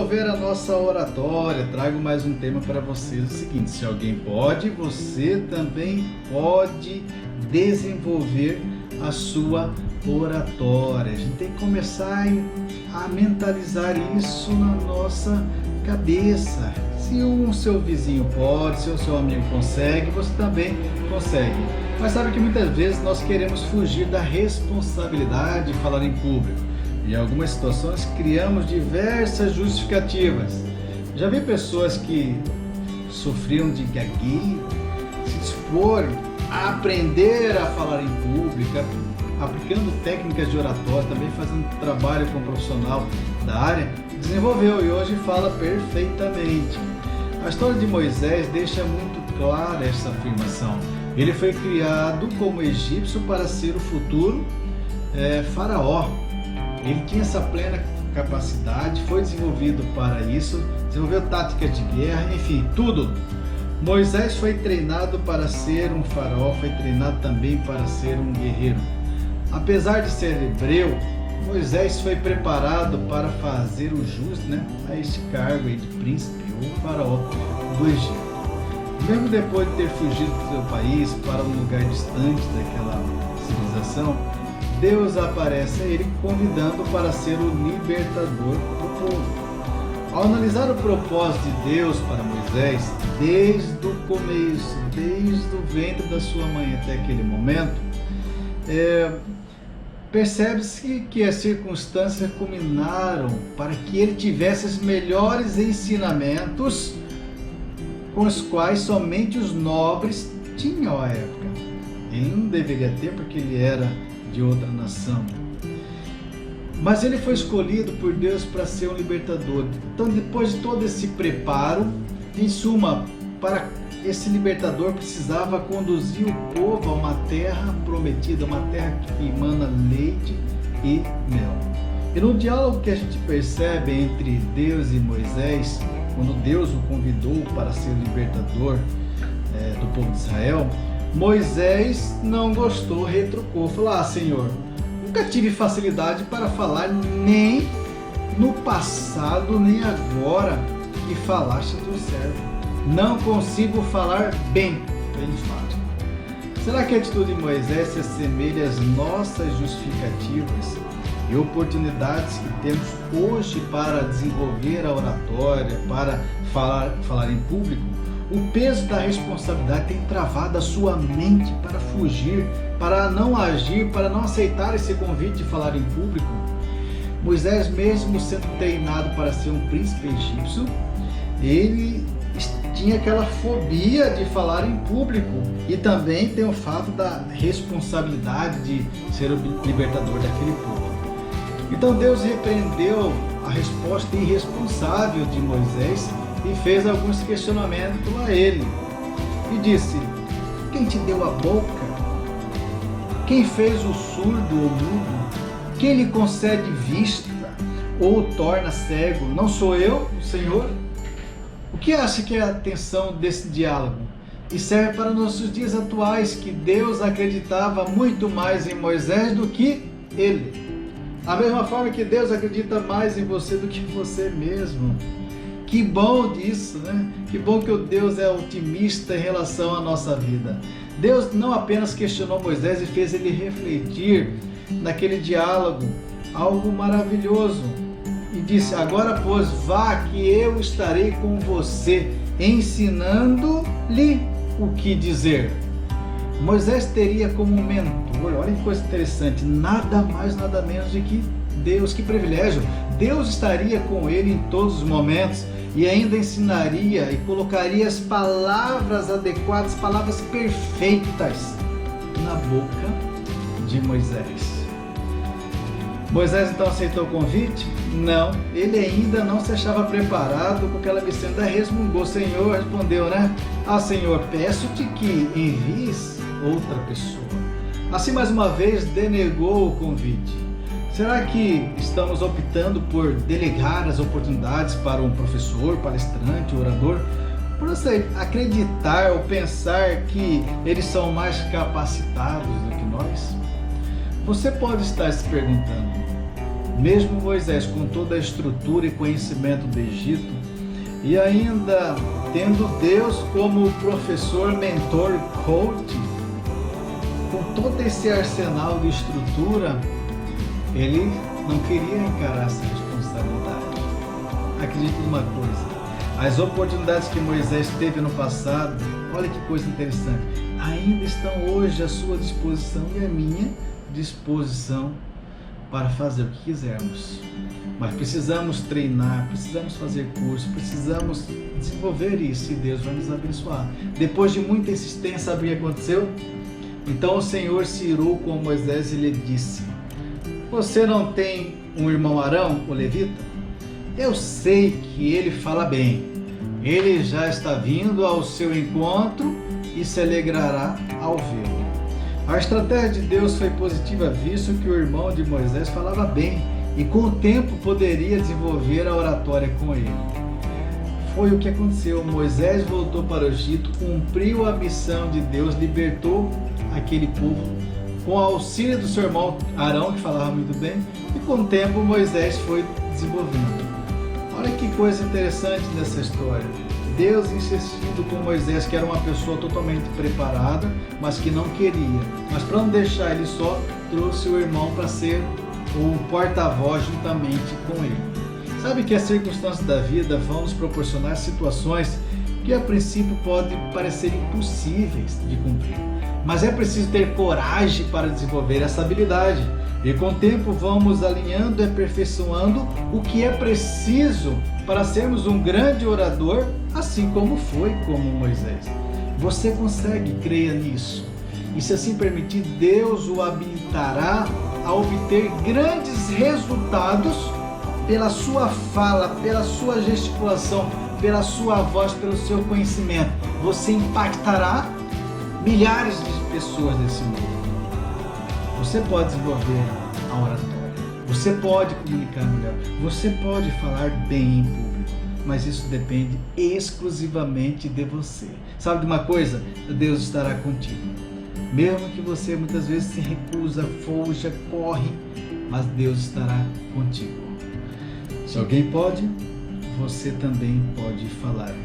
desenvolver a nossa oratória, trago mais um tema para vocês. É o seguinte: se alguém pode, você também pode desenvolver a sua oratória. A gente tem que começar a mentalizar isso na nossa cabeça. Se o seu vizinho pode, se o seu amigo consegue, você também consegue. Mas sabe que muitas vezes nós queremos fugir da responsabilidade de falar em público. Em algumas situações criamos diversas justificativas. Já vi pessoas que sofriam de gagueira se dispor a aprender a falar em público, aplicando técnicas de oratória, também fazendo trabalho com um profissional da área, desenvolveu e hoje fala perfeitamente. A história de Moisés deixa muito clara essa afirmação. Ele foi criado como egípcio para ser o futuro faraó. Ele tinha essa plena capacidade, foi desenvolvido para isso, desenvolveu táticas de guerra, enfim, tudo. Moisés foi treinado para ser um faraó, foi treinado também para ser um guerreiro. Apesar de ser hebreu, Moisés foi preparado para fazer o jus, a este cargo aí de príncipe ou faraó do Egito. Mesmo depois de ter fugido do seu país para um lugar distante daquela civilização, Deus aparece a ele convidando para ser o libertador do povo. Ao analisar o propósito de Deus para Moisés, desde o começo, desde o ventre da sua mãe até aquele momento, percebe-se que as circunstâncias culminaram para que ele tivesse os melhores ensinamentos com os quais somente os nobres tinham à época. Ele não deveria ter porque ele era de outra nação. Mas ele foi escolhido por Deus para ser um libertador. Então, depois de todo esse preparo, em suma, para esse libertador precisava conduzir o povo a uma terra prometida, uma terra que emana leite e mel. E no diálogo que a gente percebe entre Deus e Moisés, quando Deus o convidou para ser o libertador do povo de Israel, Moisés não gostou, retrucou, falou: Senhor, nunca tive facilidade para falar, nem no passado, nem agora que falaste do servo. Não consigo falar bem, bem enfático. Será que a atitude de Moisés se assemelha às nossas justificativas e oportunidades que temos hoje para desenvolver a oratória, para falar em público? O peso da responsabilidade tem travado a sua mente para fugir, para não agir, para não aceitar esse convite de falar em público. Moisés, mesmo sendo treinado para ser um príncipe egípcio, ele tinha aquela fobia de falar em público e também tem o fato da responsabilidade de ser o libertador daquele povo. Então Deus repreendeu a resposta irresponsável de Moisés e fez alguns questionamentos a ele. E disse: quem te deu a boca? Quem fez o surdo ou mudo? Quem lhe concede vista ou o torna cego? Não sou eu, o Senhor? O que acha que é a atenção desse diálogo? E serve para nossos dias atuais, que Deus acreditava muito mais em Moisés do que ele. Da mesma forma que Deus acredita mais em você do que você mesmo. Que bom disso, Que bom que o Deus é otimista em relação à nossa vida. Deus não apenas questionou Moisés e fez ele refletir naquele diálogo, algo maravilhoso. E disse: agora, pois, vá que eu estarei com você, ensinando-lhe o que dizer. Moisés teria como mentor, olha que coisa interessante, nada mais, nada menos do que Deus. Que privilégio! Deus estaria com ele em todos os momentos e ainda ensinaria e colocaria as palavras adequadas, palavras perfeitas na boca de Moisés. Moisés então aceitou o convite? Não, ele ainda não se achava preparado com aquela missão, ainda resmungou. Senhor, respondeu, Senhor, peço-te que envies outra pessoa. Assim, mais uma vez, denegou o convite. Será que estamos optando por delegar as oportunidades para um professor, palestrante, orador, por você acreditar ou pensar que eles são mais capacitados do que nós? Você pode estar se perguntando: Mesmo Moisés, com toda a estrutura e conhecimento do Egito, e ainda tendo Deus como professor, mentor, coach, com todo esse arsenal de estrutura, ele não queria encarar essa responsabilidade. Acredite numa coisa, as oportunidades que Moisés teve no passado, olha que coisa interessante, ainda estão hoje à sua disposição e à minha disposição para fazer o que quisermos. Mas precisamos treinar, precisamos fazer curso, precisamos desenvolver isso e Deus vai nos abençoar. Depois de muita insistência, sabe o que aconteceu? Então o Senhor se irou com Moisés e lhe disse: você não tem um irmão Arão, o levita? Eu sei que ele fala bem. Ele já está vindo ao seu encontro e se alegrará ao vê-lo. A estratégia de Deus foi positiva, visto que o irmão de Moisés falava bem e com o tempo poderia desenvolver a oratória com ele. Foi o que aconteceu. Moisés voltou para o Egito, cumpriu a missão de Deus, libertou aquele povo com o auxílio do seu irmão Arão, que falava muito bem, e com o tempo Moisés foi desenvolvendo. Olha que coisa interessante nessa história. Deus insistindo com Moisés, que era uma pessoa totalmente preparada, mas que não queria. Mas para não deixar ele só, trouxe o irmão para ser o porta-voz juntamente com ele. Sabe que as circunstâncias da vida vão nos proporcionar situações que a princípio podem parecer impossíveis de cumprir. Mas é preciso ter coragem para desenvolver essa habilidade. E com o tempo vamos alinhando e aperfeiçoando o que é preciso para sermos um grande orador, assim como foi como Moisés. Você consegue, creia nisso. E se assim permitir, Deus o habilitará a obter grandes resultados pela sua fala, pela sua gesticulação, pela sua voz, pelo seu conhecimento. Você impactará milhares de pessoas nesse mundo. Você pode desenvolver a oratória, você pode comunicar melhor, você pode falar bem em público, mas isso depende exclusivamente de você. Sabe de uma coisa? Deus estará contigo. Mesmo que você muitas vezes se recusa, fuja, corre, mas Deus estará contigo. Se alguém pode, você também pode falar.